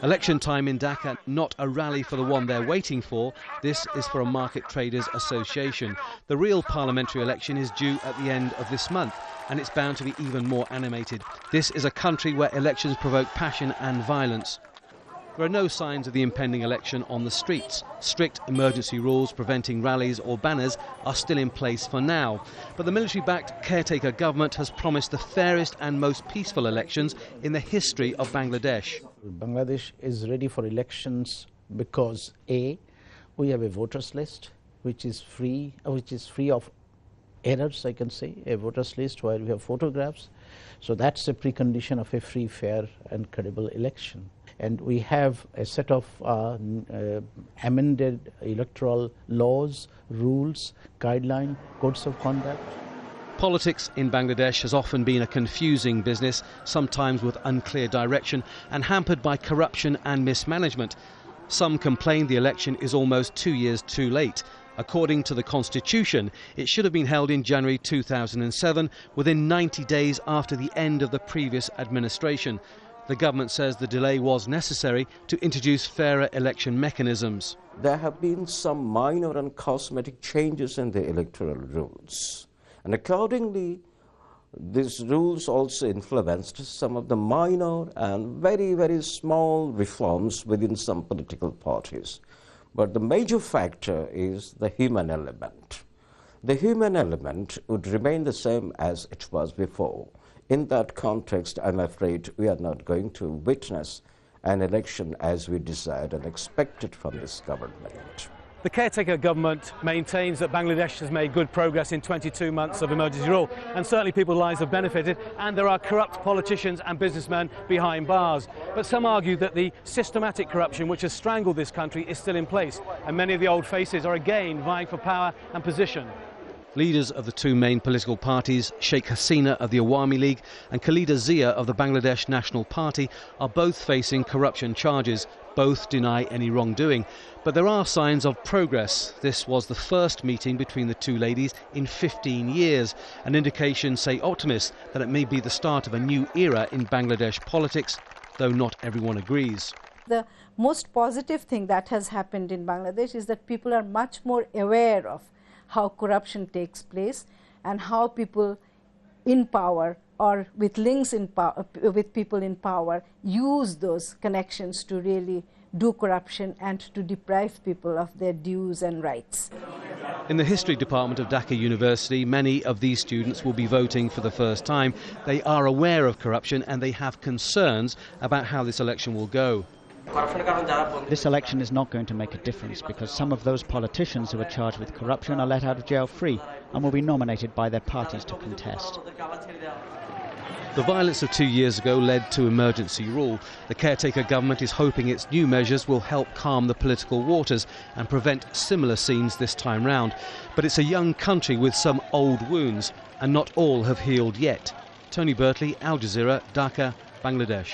Election time in Dhaka, not a rally for the one they're waiting for. This is for a market traders association. The real parliamentary election is due at the end of this month, and it's bound to be even more animated. This is a country where elections provoke passion and violence. There are no signs of the impending election on the streets. Strict emergency rules preventing rallies or banners are still in place for now. But the military-backed caretaker government has promised the fairest and most peaceful elections in the history of Bangladesh. Bangladesh is ready for elections because A, we have a voters list which is free of errors, I can say, a voters list where we have photographs. So that's a precondition of a free, fair and credible election. And we have a set of amended electoral laws, rules, guidelines, codes of conduct. Politics in Bangladesh has often been a confusing business, sometimes with unclear direction and hampered by corruption and mismanagement. Some complain the election is almost 2 years too late. According to the Constitution, it should have been held in January 2007, within 90 days after the end of the previous administration. The government says the delay was necessary to introduce fairer election mechanisms. There have been some minor and cosmetic changes in the electoral rules. And accordingly, these rules also influenced some of the minor and very, very small reforms within some political parties. But the major factor is the human element. The human element would remain the same as it was before. In that context, I'm afraid we are not going to witness an election as we desired and expected from this government. The caretaker government maintains that Bangladesh has made good progress in 22 months of emergency rule, and certainly people's lives have benefited, and there are corrupt politicians and businessmen behind bars. But some argue that the systematic corruption which has strangled this country is still in place, and many of the old faces are again vying for power and position. Leaders of the two main political parties, Sheikh Hasina of the Awami League and Khaleda Zia of the Bangladesh National Party, are both facing corruption charges. Both deny any wrongdoing. But there are signs of progress. This was the first meeting between the two ladies in 15 years. An indication, say optimists, that it may be the start of a new era in Bangladesh politics, though not everyone agrees. The most positive thing that has happened in Bangladesh is that people are much more aware of how corruption takes place and how people in power or with links in with people in power use those connections to really do corruption and to deprive people of their dues and rights. In the history department of Dhaka University, many of these students will be voting for the first time. They are aware of corruption and they have concerns about how this election will go. This election is not going to make a difference because some of those politicians who are charged with corruption are let out of jail free and will be nominated by their parties to contest. The violence of 2 years ago led to emergency rule. The caretaker government is hoping its new measures will help calm the political waters and prevent similar scenes this time round. But it's a young country with some old wounds, and not all have healed yet. Tony Bertley, Al Jazeera, Dhaka, Bangladesh.